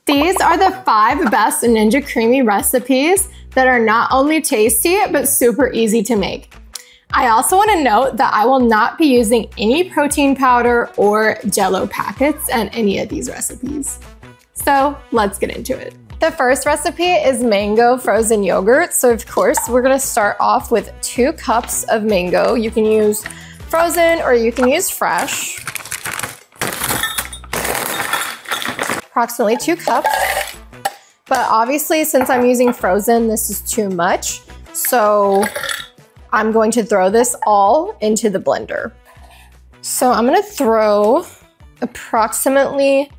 These are the 5 best Ninja Creami recipes that are not only tasty, but super easy to make. I also want to note that I will not be using any protein powder or JELLO packets in any of these recipes. So let's get into it. The first recipe is mango frozen yogurt. So of course, we're gonna start off with 2 cups of mango. You can use frozen or you can use fresh. Approximately 2 cups. But obviously, since I'm using frozen, this is too much. So I'm going to throw this all into the blender. So I'm gonna throw approximately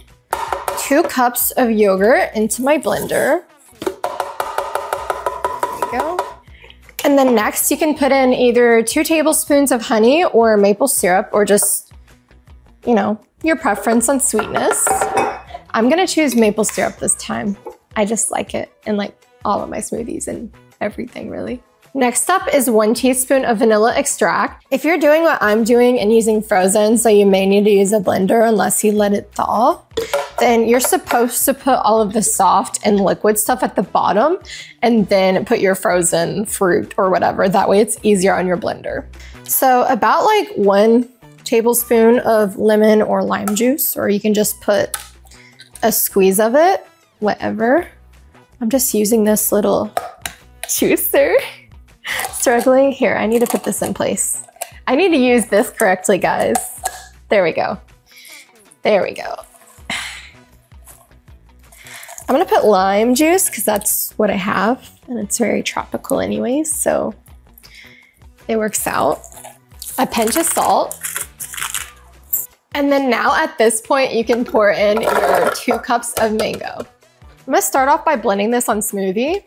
2 cups of yogurt into my blender. There we go. And then next you can put in either 2 tablespoons of honey or maple syrup, or just, you know, your preference on sweetness. I'm gonna choose maple syrup this time. I just like it in like all of my smoothies and everything really. Next up is 1 teaspoon of vanilla extract. If you're doing what I'm doing and using frozen, so you may need to use a blender unless you let it thaw, then you're supposed to put all of the soft and liquid stuff at the bottom and then put your frozen fruit or whatever. That way it's easier on your blender. So about like 1 tablespoon of lemon or lime juice, or you can just put a squeeze of it, whatever. I'm just using this little juicer. Struggling here, I need to put this in place. I need to use this correctly, guys. There we go. There we go. I'm gonna put lime juice because that's what I have and it's very tropical anyways, so it works out. A pinch of salt. And then now at this point, you can pour in your 2 cups of mango. I'm gonna start off by blending this on smoothie.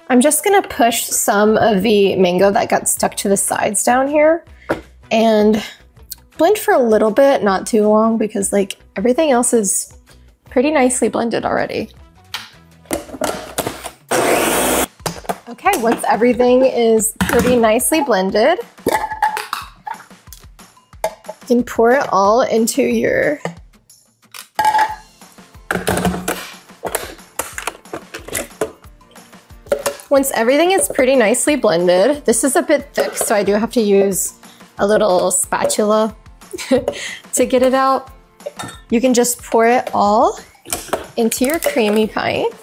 I'm just gonna push some of the mango that got stuck to the sides down here and blend for a little bit, not too long, because like everything else is pretty nicely blended already. Okay, once everything is pretty nicely blended, you can pour it all into your Once everything is pretty nicely blended, this is a bit thick, so I do have to use a little spatula to get it out. You can just pour it all into your Creami pint.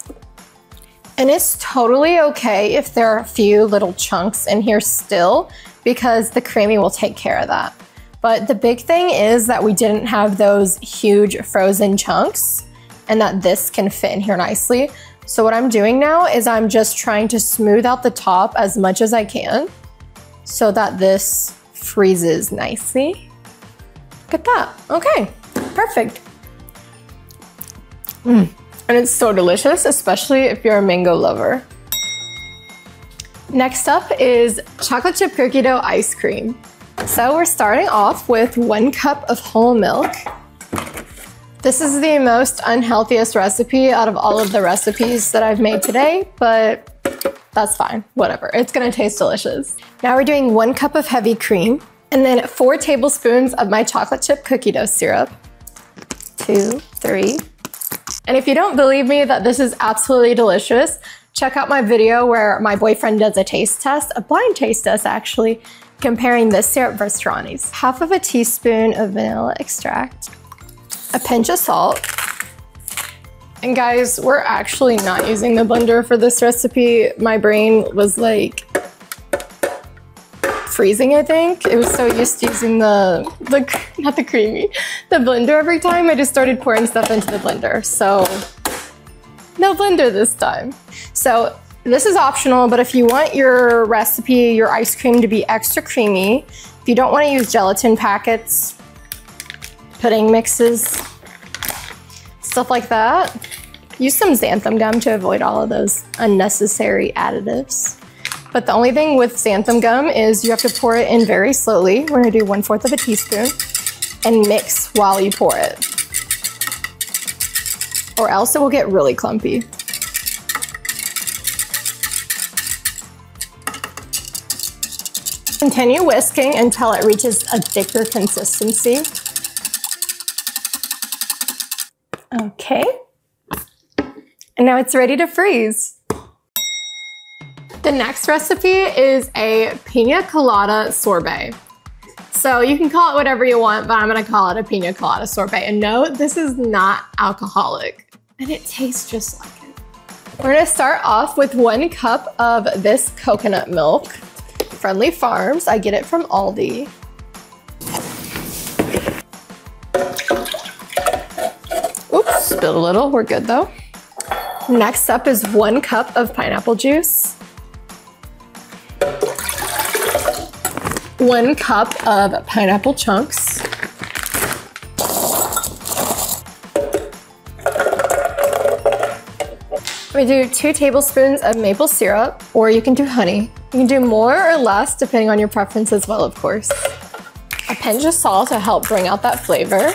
And it's totally okay if there are a few little chunks in here still, because the Creami will take care of that. But the big thing is that we didn't have those huge frozen chunks and that this can fit in here nicely. So what I'm doing now is I'm just trying to smooth out the top as much as I can so that this freezes nicely. Look at that. Okay, perfect. And it's so delicious, especially if you're a mango lover. Next up is chocolate chip cookie dough ice cream. So we're starting off with 1 cup of whole milk. This is the most unhealthiest recipe out of all of the recipes that I've made today, but that's fine, whatever. It's gonna taste delicious. Now we're doing 1 cup of heavy cream, and then 4 tablespoons of my chocolate chip cookie dough syrup. 2, 3. And if you don't believe me that this is absolutely delicious, check out my video where my boyfriend does a taste test, a blind taste test actually, comparing this syrup versus Ronnie's. 1/2 teaspoon of vanilla extract. A pinch of salt. And guys, we're actually not using the blender for this recipe. My brain was like freezing, I think. It was so used to using not the Creami, the blender every time. I just started pouring stuff into the blender. So no blender this time. So this is optional, but if you want your recipe, your ice cream to be extra creamy, if you don't want to use gelatin packets, pudding mixes, stuff like that, use some xantham gum to avoid all of those unnecessary additives. But the only thing with xanthan gum is you have to pour it in very slowly. We're gonna do 1/4 teaspoon and mix while you pour it, or else it will get really clumpy. Continue whisking until it reaches a thicker consistency. Okay. And now it's ready to freeze. The next recipe is a pina colada sorbet. So you can call it whatever you want, but I'm gonna call it a pina colada sorbet. And no, this is not alcoholic. And it tastes just like it. We're gonna start off with 1 cup of this coconut milk. Friendly Farms, I get it from Aldi. Oops, spilled a little, we're good though. Next up is 1 cup of pineapple juice. 1 cup of pineapple chunks. We do 2 tablespoons of maple syrup, or you can do honey. You can do more or less depending on your preference as well, of course. A pinch of salt to help bring out that flavor.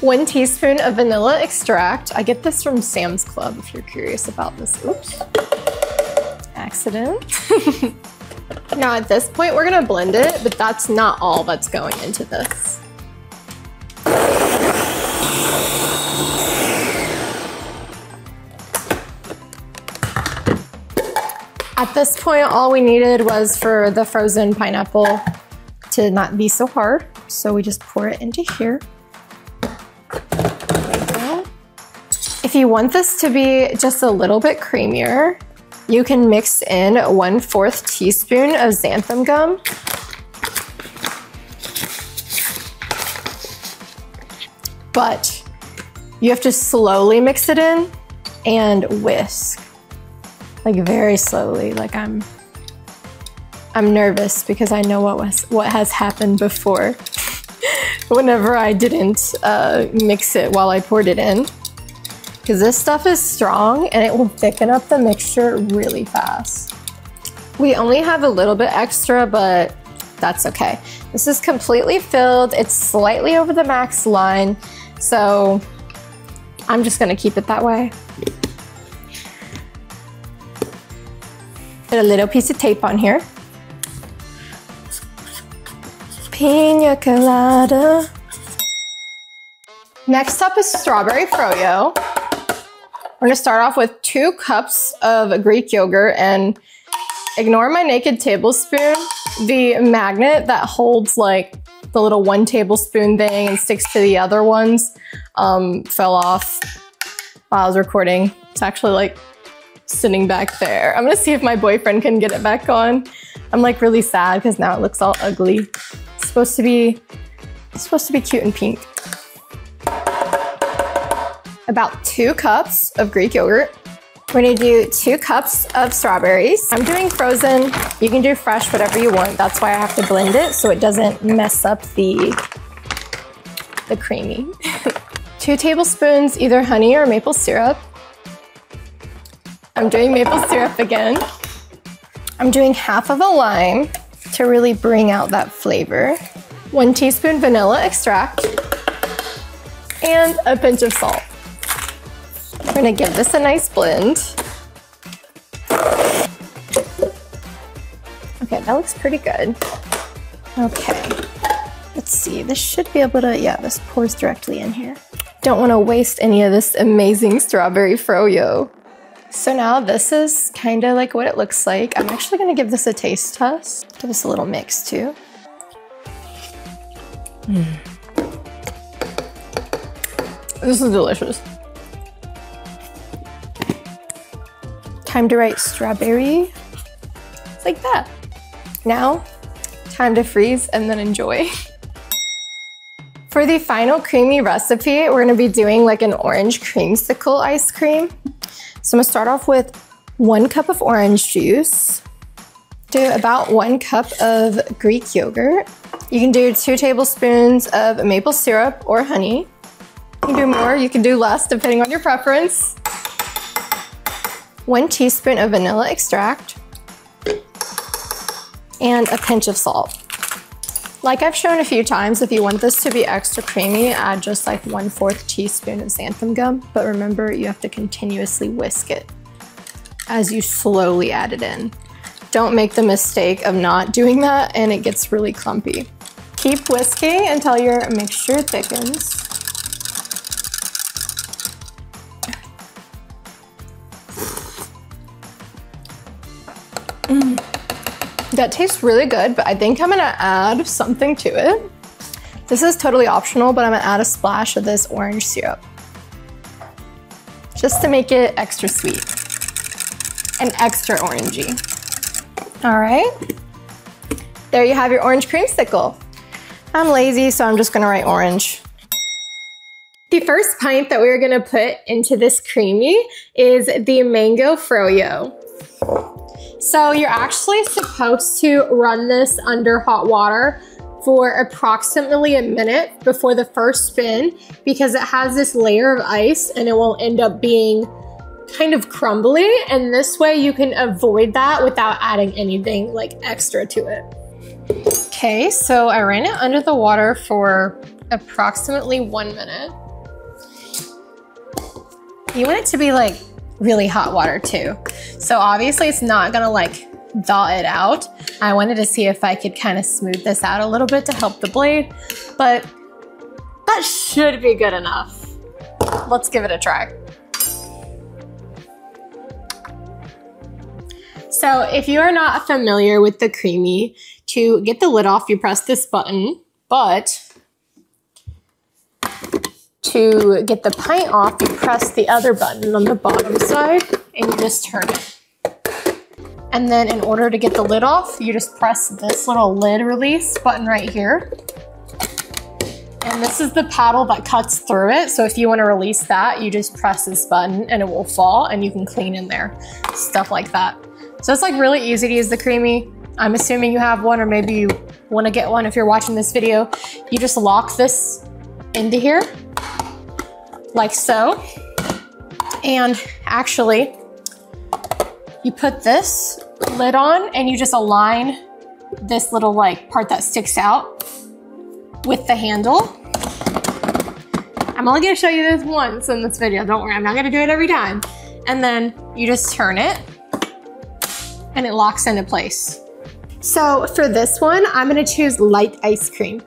1 teaspoon of vanilla extract. I get this from Sam's Club if you're curious about this. Oops. Accident. Now at this point, we're gonna blend it, but that's not all that's going into this. At this point, all we needed was for the frozen pineapple to not be so hard. So we just pour it into here. There we go. If you want this to be just a little bit creamier, you can mix in 1/4 teaspoon of xantham gum. But you have to slowly mix it in and whisk. Like very slowly, like I'm nervous because I know what has happened before whenever I didn't mix it while I poured it in. Because this stuff is strong and it will thicken up the mixture really fast. We only have a little bit extra, but that's okay. This is completely filled. It's slightly over the max line, so I'm just gonna keep it that way. Put a little piece of tape on here. Pina colada. Next up is strawberry froyo. We're gonna start off with 2 cups of Greek yogurt, and ignore my naked tablespoon. The magnet that holds like the little 1 tablespoon thing and sticks to the other ones fell off while I was recording. It's actually like sitting back there. I'm gonna see if my boyfriend can get it back on. I'm like really sad because now it looks all ugly. It's supposed to be cute and pink. About 2 cups of Greek yogurt. We're gonna do 2 cups of strawberries. I'm doing frozen. You can do fresh, whatever you want. That's why I have to blend it so it doesn't mess up the creamy. 2 tablespoons, either honey or maple syrup. I'm doing maple syrup again. I'm doing half of a lime to really bring out that flavor. 1 teaspoon vanilla extract and a pinch of salt. We're gonna give this a nice blend. Okay, that looks pretty good. Okay, let's see. This should be able to, yeah, this pours directly in here. Don't want to waste any of this amazing strawberry froyo. So now this is kind of like what it looks like. I'm actually gonna give this a taste test. Give this a little mix too. This is delicious. Time to write strawberry. It's like that. Now, time to freeze and then enjoy. For the final creamy recipe, we're gonna be doing like an orange creamsicle ice cream. So I'm gonna start off with 1 cup of orange juice. Do about 1 cup of Greek yogurt. You can do 2 tablespoons of maple syrup or honey. You can do more, you can do less, depending on your preference. 1 teaspoon of vanilla extract. And a pinch of salt. Like I've shown a few times, if you want this to be extra creamy, add just like 1/4 teaspoon of xanthan gum. But remember, you have to continuously whisk it as you slowly add it in. Don't make the mistake of not doing that and it gets really clumpy. Keep whisking until your mixture thickens. That tastes really good, but I think I'm gonna add something to it. This is totally optional, but I'm gonna add a splash of this orange syrup, just to make it extra sweet and extra orangey. All right, there you have your orange creamsicle. I'm lazy, so I'm just gonna write orange. The first pint that we're gonna put into this creamy is the mango froyo. So you're actually supposed to run this under hot water for approximately a minute before the first spin, because it has this layer of ice and it will end up being kind of crumbly, and this way you can avoid that without adding anything like extra to it. Okay, so I ran it under the water for approximately 1 minute. You want it to be like really hot water too. So obviously it's not gonna like thaw it out. I wanted to see if I could kind of smooth this out a little bit to help the blade, but that should be good enough. Let's give it a try. So if you are not familiar with the Creami, to get the lid off, you press this button, but to get the pint off, you press the other button on the bottom side and you just turn it. And then in order to get the lid off, you just press this little lid release button right here. And this is the paddle that cuts through it. So if you want to release that, you just press this button and it will fall and you can clean in there, stuff like that. So it's like really easy to use the Creami. I'm assuming you have one, or maybe you want to get one if you're watching this video. You just lock this into here like so. And actually, you put this lid on and you just align this little like part that sticks out with the handle. I'm only gonna show you this once in this video, don't worry, I'm not gonna do it every time. And then you just turn it and it locks into place. So for this one, I'm gonna choose light ice cream.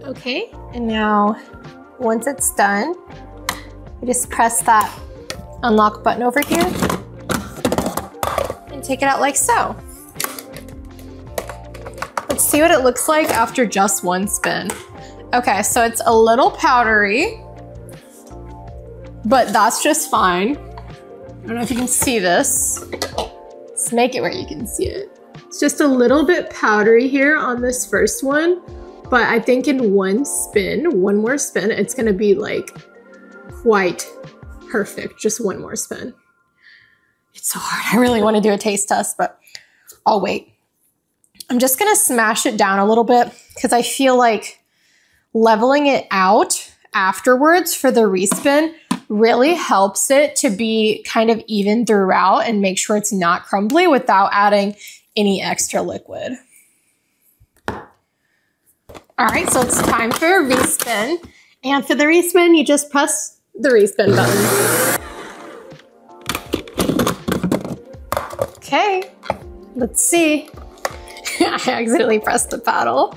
Okay, and now once it's done, you just press that unlock button over here and take it out like so. Let's see what it looks like after just one spin. Okay, so it's a little powdery, but that's just fine. I don't know if you can see this. Let's make it where you can see it. It's just a little bit powdery here on this first one, but I think in one more spin, it's gonna be like quite perfect. Just one more spin. It's so hard. I really wanna do a taste test, but I'll wait. I'm just gonna smash it down a little bit because I feel like leveling it out afterwards for the respin really helps it to be kind of even throughout and make sure it's not crumbly without adding any extra liquid. All right, so it's time for a respin. And for the respin, you just press the respin button. Okay, let's see. I accidentally pressed the paddle.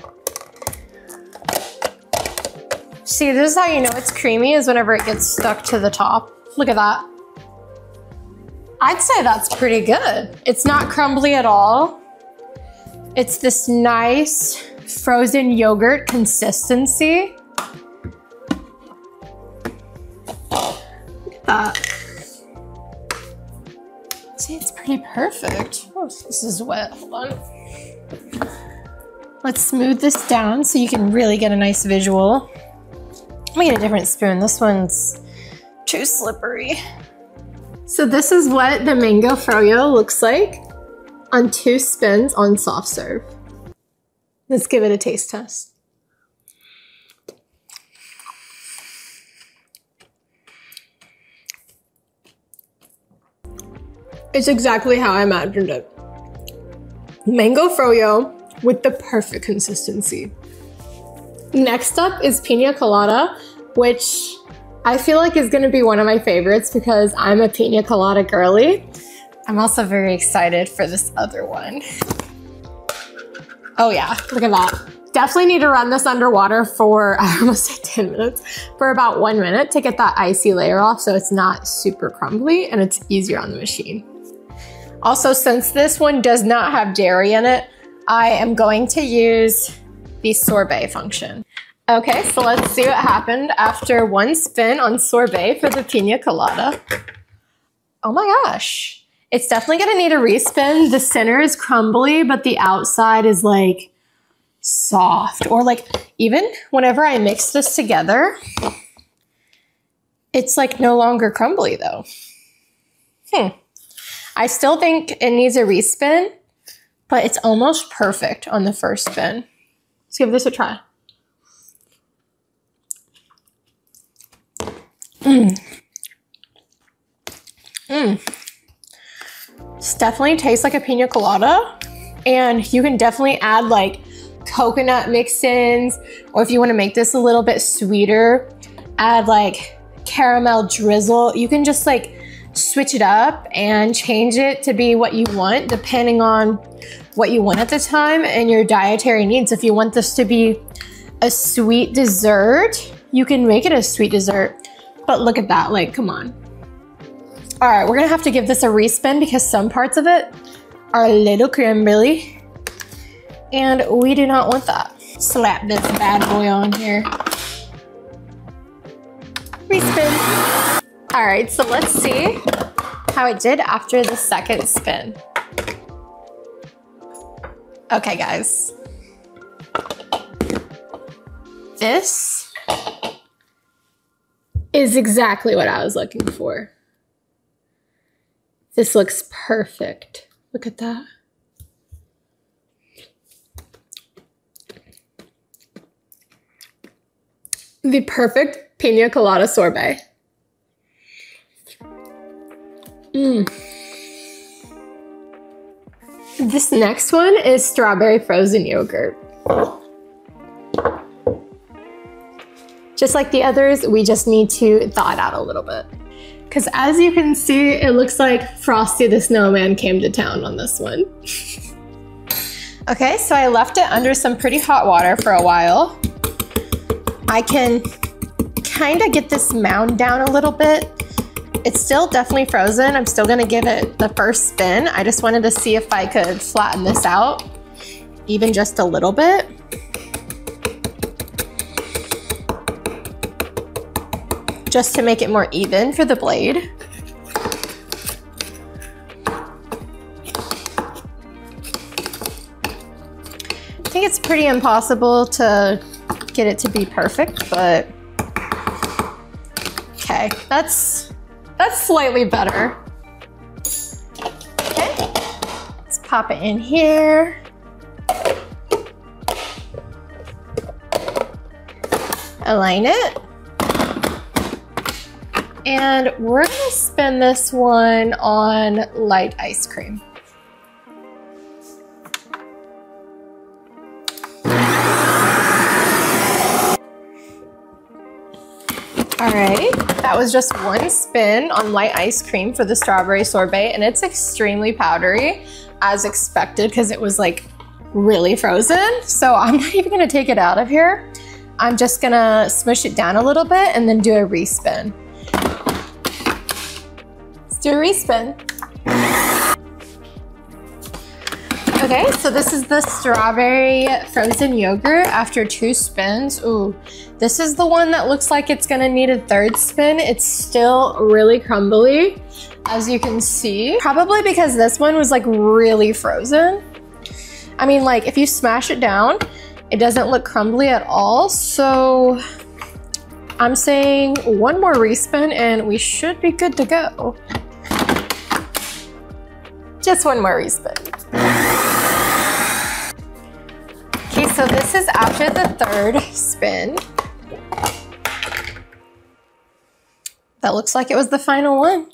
See, this is how you know it's creamy, is whenever it gets stuck to the top. Look at that. I'd say that's pretty good. It's not crumbly at all. It's this nice frozen yogurt consistency. Look at that. See, it's pretty perfect. Oh, this is wet, hold on. Let's smooth this down so you can really get a nice visual. Let me get a different spoon. This one's too slippery. So this is what the mango froyo looks like on 2 spins on soft serve. Let's give it a taste test. It's exactly how I imagined it. Mango froyo with the perfect consistency. Next up is pina colada, which I feel like is gonna be one of my favorites because I'm a pina colada girly. I'm also very excited for this other one. Oh yeah, look at that. Definitely need to run this underwater for, I almost said 10 minutes, for about 1 minute to get that icy layer off so it's not super crumbly and it's easier on the machine. Also, since this one does not have dairy in it, I am going to use the sorbet function. Okay, so let's see what happened after 1 spin on sorbet for the pina colada. Oh my gosh. It's definitely gonna need a respin. The center is crumbly, but the outside is like soft. Or like even whenever I mix this together, it's like no longer crumbly though. I still think it needs a respin, but it's almost perfect on the first spin. Let's give this a try. This definitely tastes like a pina colada, and you can definitely add like coconut mix-ins, or if you want to make this a little bit sweeter, add like caramel drizzle. You can just like switch it up and change it to be what you want depending on what you want at the time and your dietary needs. If you want this to be a sweet dessert, you can make it a sweet dessert. But look at that, like, come on. All right, we're gonna have to give this a respin because some parts of it are a little crumbly and we do not want that. Slap this bad boy on here. Respin. All right, so let's see how it did after the second spin. Okay, guys. This is exactly what I was looking for. This looks perfect. Look at that. The perfect pina colada sorbet. This next one is strawberry frozen yogurt. Just like the others, we just need to thaw it out a little bit. Because as you can see, it looks like Frosty the Snowman came to town on this one. Okay, so I left it under some pretty hot water for a while. I can kind of get this mound down a little bit. It's still definitely frozen. I'm still gonna give it the first spin. I just wanted to see if I could flatten this out, even just a little bit. Just to make it more even for the blade. I think it's pretty impossible to get it to be perfect, but okay, that's slightly better. Okay, let's pop it in here. Align it. And we're gonna spin this one on light ice cream. All right, that was just one spin on light ice cream for the strawberry sorbet, and it's extremely powdery, as expected, because it was like really frozen. So I'm not even gonna take it out of here. I'm just gonna smush it down a little bit and then do a respin. Let's do a respin. Okay, so this is the strawberry frozen yogurt after 2 spins. Ooh, this is the one that looks like it's gonna need a 3rd spin. It's still really crumbly, as you can see. Probably because this one was like really frozen. I mean, like if you smash it down, it doesn't look crumbly at all. So I'm saying 1 more respin and we should be good to go. Just 1 more respin. Okay, so this is after the 3rd spin. That looks like it was the final one.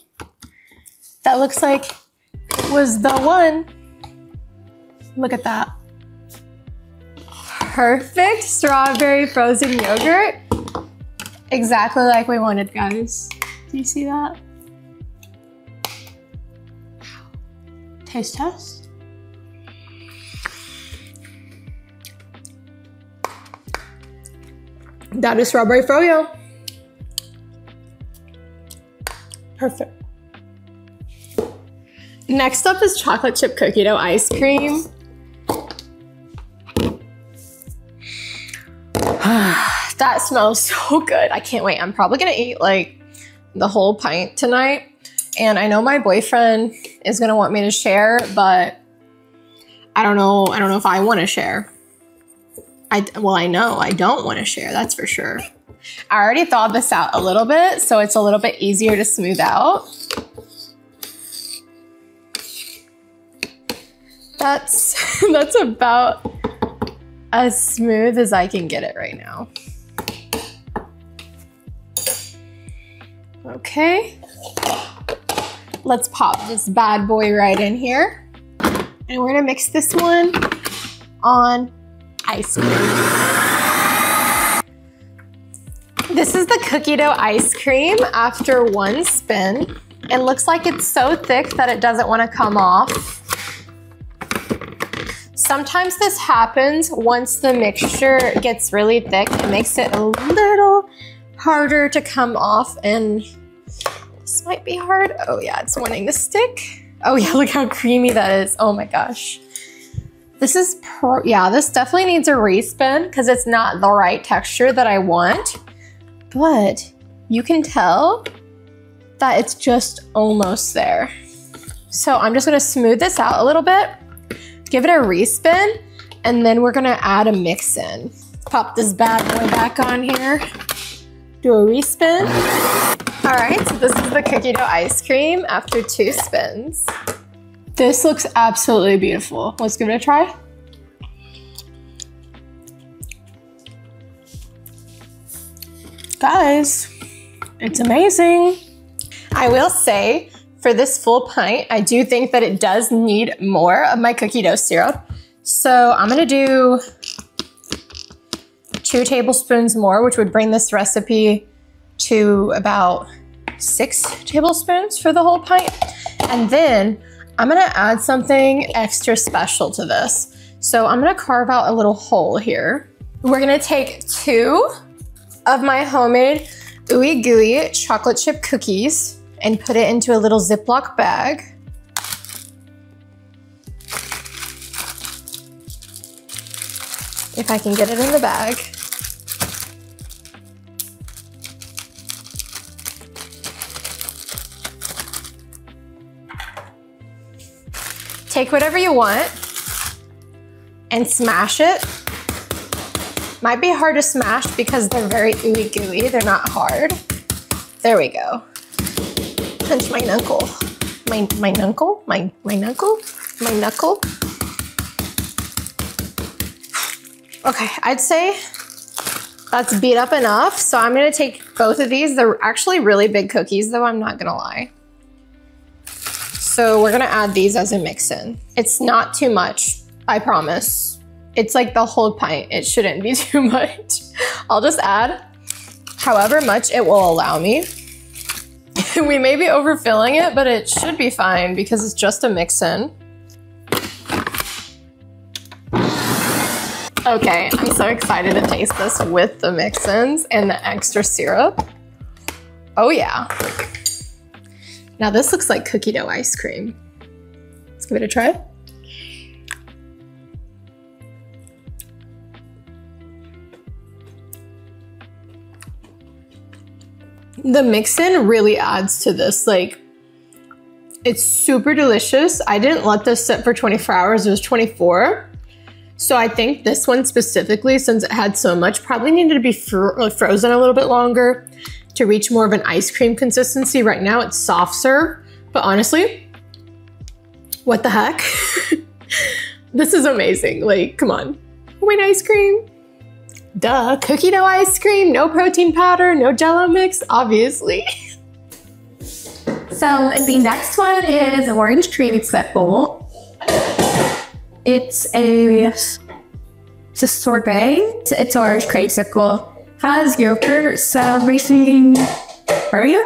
That looks like it was the one. Look at that. Perfect strawberry frozen yogurt. Exactly like we wanted, guys. Do you see that? Taste test. That is strawberry froyo. Perfect. Next up is chocolate chip cookie dough ice cream. That smells so good. I can't wait. I'm probably gonna eat like the whole pint tonight. And I know my boyfriend is gonna want me to share, but I don't know if I wanna share. Well, I know I don't wanna share, that's for sure. I already thawed this out a little bit, so it's a little bit easier to smooth out. That's about as smooth as I can get it right now. Okay, let's pop this bad boy right in here. And we're gonna mix this one on ice cream. This is the cookie dough ice cream after one spin. It looks like it's so thick that it doesn't want to come off. Sometimes this happens once the mixture gets really thick. It makes it a little harder to come off, and this might be hard. Oh yeah, it's wanting to stick. Oh yeah, look how creamy that is. Oh my gosh. This is, yeah, this definitely needs a respin because it's not the right texture that I want, but you can tell that it's just almost there. So I'm just gonna smooth this out a little bit, give it a respin, and then we're gonna add a mix in. Pop this bad boy back on here, do a respin. All right, so this is the cookie dough ice cream after 2 spins. This looks absolutely beautiful. Let's give it a try. Guys, it's amazing. I will say, for this full pint, I do think that it does need more of my cookie dough syrup. So I'm gonna do 2 tablespoons more, which would bring this recipe to about 6 tablespoons for the whole pint. And then I'm gonna add something extra special to this. So I'm gonna carve out a little hole here. We're gonna take 2 of my homemade ooey gooey chocolate chip cookies and put it into a little Ziploc bag. If I can get it in the bag. Take whatever you want and smash it. Might be hard to smash because they're very ooey gooey. They're not hard. There we go. Punch my knuckle. My knuckle? My knuckle? My knuckle? Okay, I'd say that's beat up enough. So I'm gonna take both of these. They're actually really big cookies though, I'm not gonna lie. So we're gonna add these as a mix-in. It's not too much, I promise. It's like the whole pint. It shouldn't be too much. I'll just add however much it will allow me. We may be overfilling it, but it should be fine because it's just a mix-in. Okay, I'm so excited to taste this with the mix-ins and the extra syrup. Oh yeah. Now this looks like cookie dough ice cream. Let's give it a try. The mix-in really adds to this. Like, it's super delicious. I didn't let this sit for 24 hours, it was 24. So I think this one specifically, since it had so much, probably needed to be frozen a little bit longer to reach more of an ice cream consistency. Right now it's soft serve, but honestly, what the heck? This is amazing. Like, come on, homemade ice cream. Duh, cookie dough ice cream, no protein powder, no JELLO mix, obviously. So the next one is orange creamsicle. It's a sorbet. It's orange creamsicle. Has yogurt, celery, Oreo,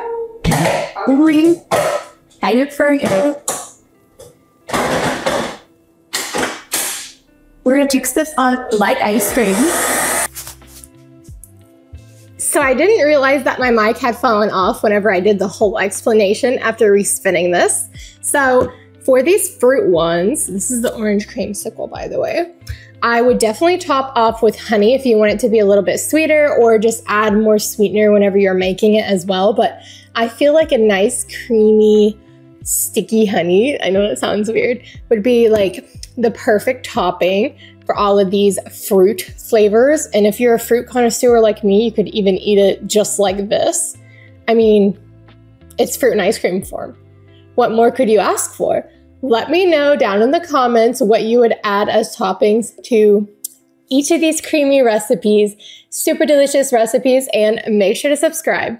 kind of for you. We're gonna mix this on light ice cream. So I didn't realize that my mic had fallen off whenever I did the whole explanation after respinning this. So for these fruit ones, this is the orange creamsicle, by the way, I would definitely top off with honey if you want it to be a little bit sweeter, or just add more sweetener whenever you're making it as well. But I feel like a nice creamy sticky honey, I know that sounds weird, would be like the perfect topping for all of these fruit flavors. And if you're a fruit connoisseur like me, you could even eat it just like this. I mean, it's fruit and ice cream form. What more could you ask for? Let me know down in the comments what you would add as toppings to each of these creamy recipes, super delicious recipes, and make sure to subscribe.